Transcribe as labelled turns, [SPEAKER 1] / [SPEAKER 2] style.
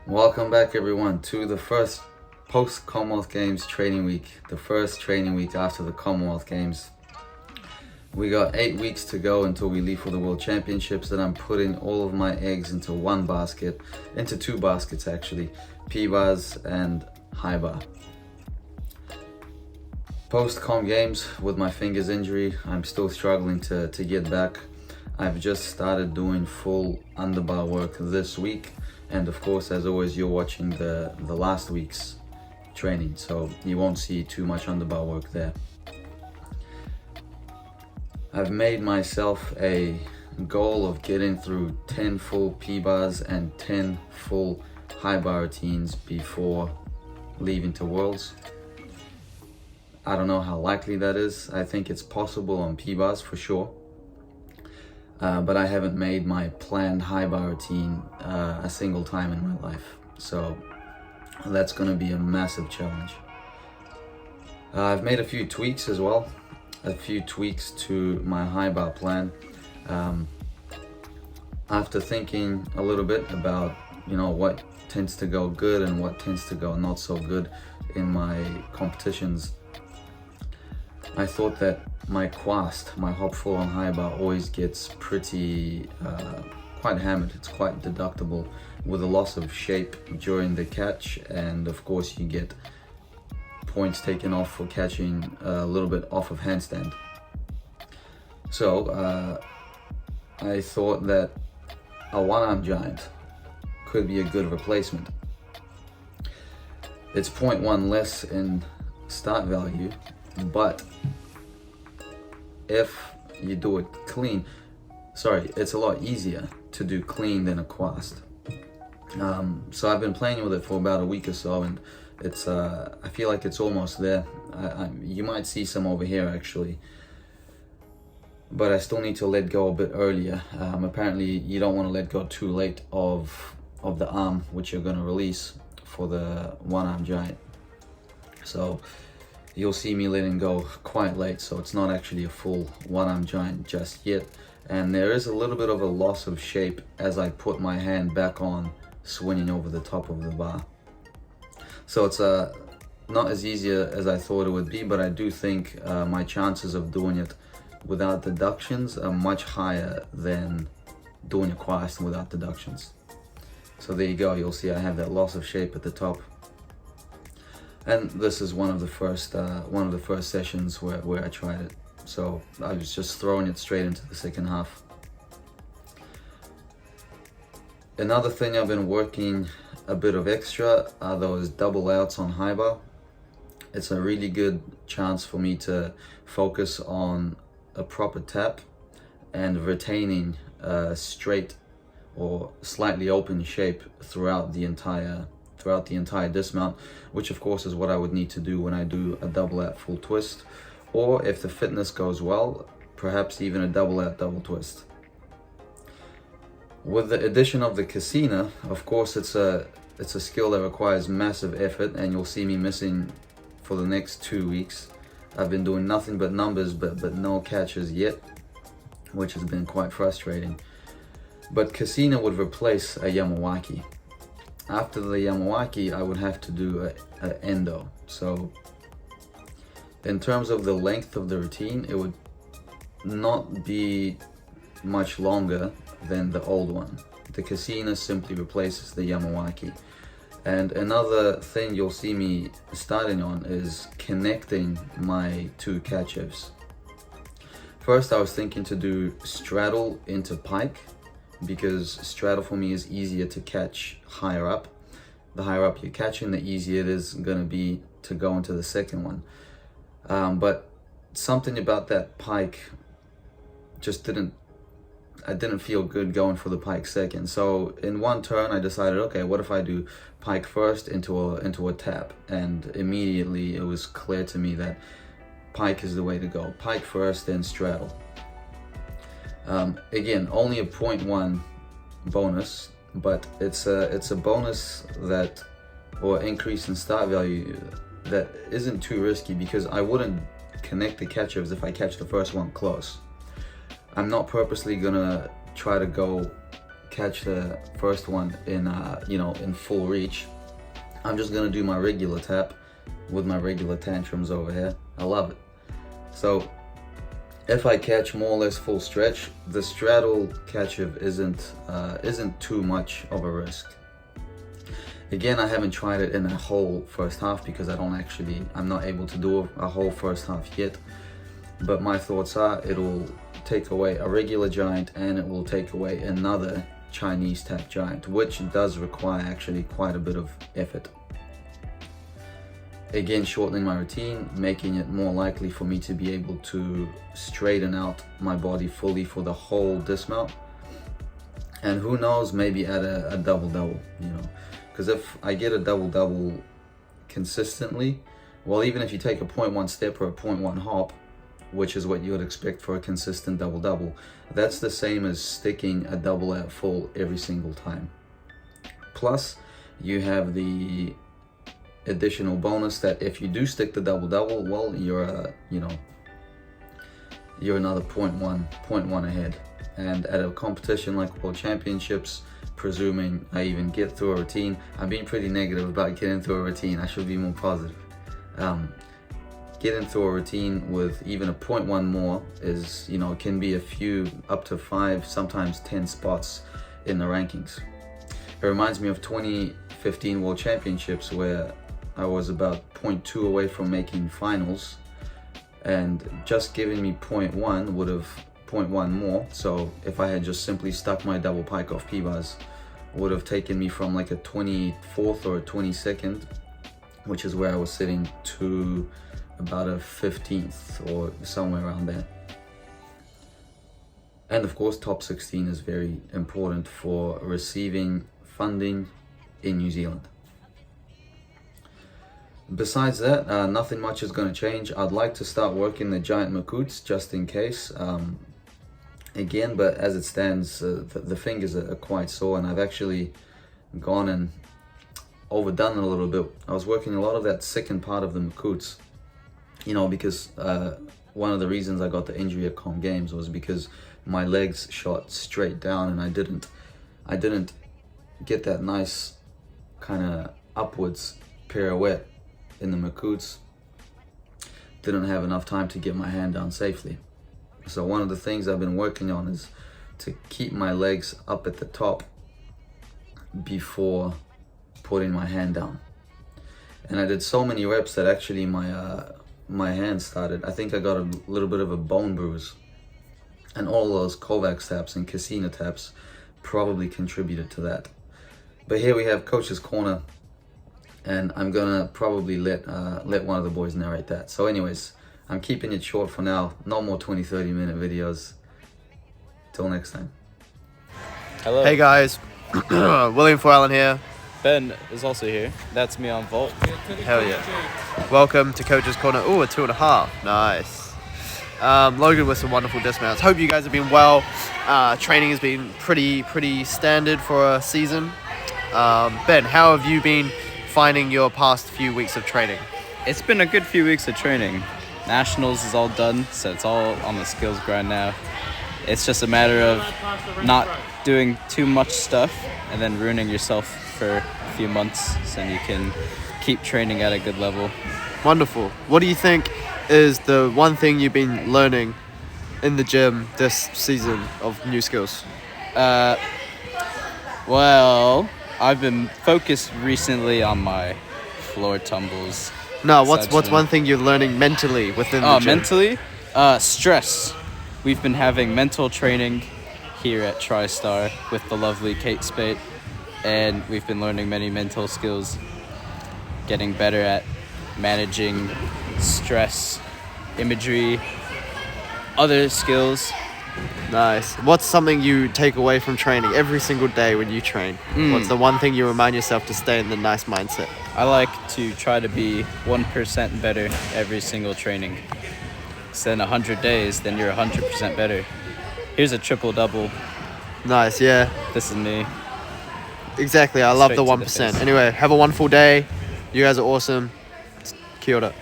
[SPEAKER 1] Welcome back everyone to the first post-Commonwealth Games training week, the first training week after the Commonwealth Games. We got 8 weeks to go until we leave for the World Championships, and I'm putting all of my eggs into one basket, into two baskets actually, P-bars and high bar. Post-Com Games, with my fingers injury, I'm still struggling to get back. I've just started doing full underbar work this week, and of course, as always, you're watching the last week's training, so you won't see too much underbar work there. I've made myself a goal of getting through 10 full P-bars and 10 full high bar routines before leaving to Worlds. I don't know how likely that is. I think it's possible on P-bars for sure. But I haven't made my planned high bar routine a single time in my life. So that's going to be a massive challenge. I've made a few tweaks as well. A few tweaks to my high bar plan. After thinking a little bit about, what tends to go good and what tends to go not so good in my competitions, I thought that my quast, my hop full on high bar, always gets pretty quite hammered. It's quite deductible with a loss of shape during the catch, and of course you get points taken off for catching a little bit off of handstand. So I thought that a one-arm giant could be a good replacement. It's 0.1 less in start value, but if you do it clean, it's a lot easier to do clean than a quast. So I've been playing with it for about a week or so, and it's I feel like it's almost there. You might see some over here actually, but I still need to let go a bit earlier. Apparently you don't want to let go too late of the arm which you're going to release for the one-arm giant. So you'll see me letting go quite late, so it's not actually a full one-arm giant just yet. And there is a little bit of a loss of shape as I put my hand back on, swinging over the top of the bar. So it's not as easy as I thought it would be, but I do think my chances of doing it without deductions are much higher than doing a quast without deductions. So there you go, you'll see I have that loss of shape at the top. And this is one of the first sessions where I tried it. So I was just throwing it straight into the second half. Another thing I've been working a bit of extra are those double outs on high bar. It's a really good chance for me to focus on a proper tap and retaining a straight or slightly open shape throughout the entire dismount, which of course is what I would need to do when I do a double out full twist, or if the fitness goes well, perhaps even a double out double twist. With the addition of the Cassina, of course it's a skill that requires massive effort, and you'll see me missing for the next 2 weeks. I've been doing nothing but numbers but no catches yet, which has been quite frustrating. But Cassina would replace a Yamawaki. After the Yamawaki, I would have to do an endo. So in terms of the length of the routine, it would not be much longer than the old one. The Cassina simply replaces the Yamawaki. And another thing you'll see me starting on is connecting my two catch-offs. First, I was thinking to do straddle into pike, because straddle for me is easier to catch higher up. The higher up you're catching, the easier it is going to be to go into the second one. But something about that pike just I didn't feel good going for the pike second. So in one turn I decided, okay, what if I do pike first into a tap? And immediately it was clear to me that pike is the way to go. Pike first, then straddle. Again, only a 0.1 bonus, but it's a bonus that, or increase in start value, that isn't too risky, because I wouldn't connect the catch-offs if I catch the first one close. I'm not purposely gonna try to go catch the first one in in full reach, I'm just gonna do my regular tap with my regular tantrums over here. I love it. So if I catch more or less full stretch, the straddle catch-up isn't too much of a risk. Again, I haven't tried it in a whole first half because I'm not able to do a whole first half yet. But my thoughts are it'll take away a regular giant and it will take away another Chinese tap giant, which does require actually quite a bit of effort. Again, shortening my routine, making it more likely for me to be able to straighten out my body fully for the whole dismount. And who knows, maybe add a double-double, because if I get a double-double consistently, well, even if you take a 0.1 step or a 0.1 hop, which is what you would expect for a consistent double-double, that's the same as sticking a double at full every single time. Plus, you have the additional bonus that if you do stick the double-double, well, you're another 0.1 ahead. And at a competition like World Championships, presuming I even get through a routine, I'm being pretty negative about getting through a routine. I should be more positive. Getting through a routine with even a 0.1 more is, can be a few, up to 5, sometimes 10 spots in the rankings. It reminds me of 2015 World Championships where I was about 0.2 away from making finals, and just giving me 0.1 would have 0.1 more. So if I had just simply stuck my double pike off P-bars, would have taken me from like a 24th or a 22nd, which is where I was sitting, to about a 15th or somewhere around there. And of course, top 16 is very important for receiving funding in New Zealand. Besides that, nothing much is going to change. I'd like to start working the giant Makuts just in case. Again, but as it stands, the fingers are quite sore, and I've actually gone and overdone it a little bit. I was working a lot of that second part of the Makuts, because one of the reasons I got the injury at Com Games was because my legs shot straight down, and I didn't get that nice kind of upwards pirouette in the Makuts. Didn't have enough time to get my hand down safely. So one of the things I've been working on is to keep my legs up at the top before putting my hand down. And I did so many reps that actually my hand started, I think I got a little bit of a bone bruise. And all those Kovacs taps and Casino taps probably contributed to that. But here we have Coach's Corner, and I'm gonna probably let one of the boys narrate that. So anyways, I'm keeping it short for now. No more 20-30 minute videos. Till next time.
[SPEAKER 2] Hello.
[SPEAKER 3] Hey guys, William Foylan here.
[SPEAKER 2] Ben is also here. That's me on vault.
[SPEAKER 3] Hell yeah. Welcome to Coach's Corner. Ooh, a 2.5. Nice. Logan with some wonderful dismounts. Hope you guys have been well. Training has been pretty standard for a season. Ben, how have you been finding your past few weeks of training?
[SPEAKER 2] It's been a good few weeks of training. Nationals is all done, so it's all on the skills grind now. It's just a matter of not doing too much stuff and then ruining yourself for a few months so you can keep training at a good level.
[SPEAKER 3] Wonderful. What do you think is the one thing you've been learning in the gym this season of new skills?
[SPEAKER 2] Well, I've been focused recently on my floor tumbles.
[SPEAKER 3] No, what's one thing you're learning mentally within the gym?
[SPEAKER 2] Mentally? Stress. We've been having mental training here at TriStar with the lovely Kate Spate, and we've been learning many mental skills, getting better at managing stress, imagery, other skills.
[SPEAKER 3] Nice. What's something you take away from training every single day when you train? What's the one thing you remind yourself to stay in the nice mindset?
[SPEAKER 2] I like to try to be 1% better every single training. So in 100 days, then you're 100% better. Here's a triple-double.
[SPEAKER 3] Nice, yeah.
[SPEAKER 2] This is me.
[SPEAKER 3] Exactly, I love
[SPEAKER 2] Straight
[SPEAKER 3] the
[SPEAKER 2] to the
[SPEAKER 3] 1%.
[SPEAKER 2] face.
[SPEAKER 3] Anyway, have a wonderful day. You guys are awesome. Kia ora.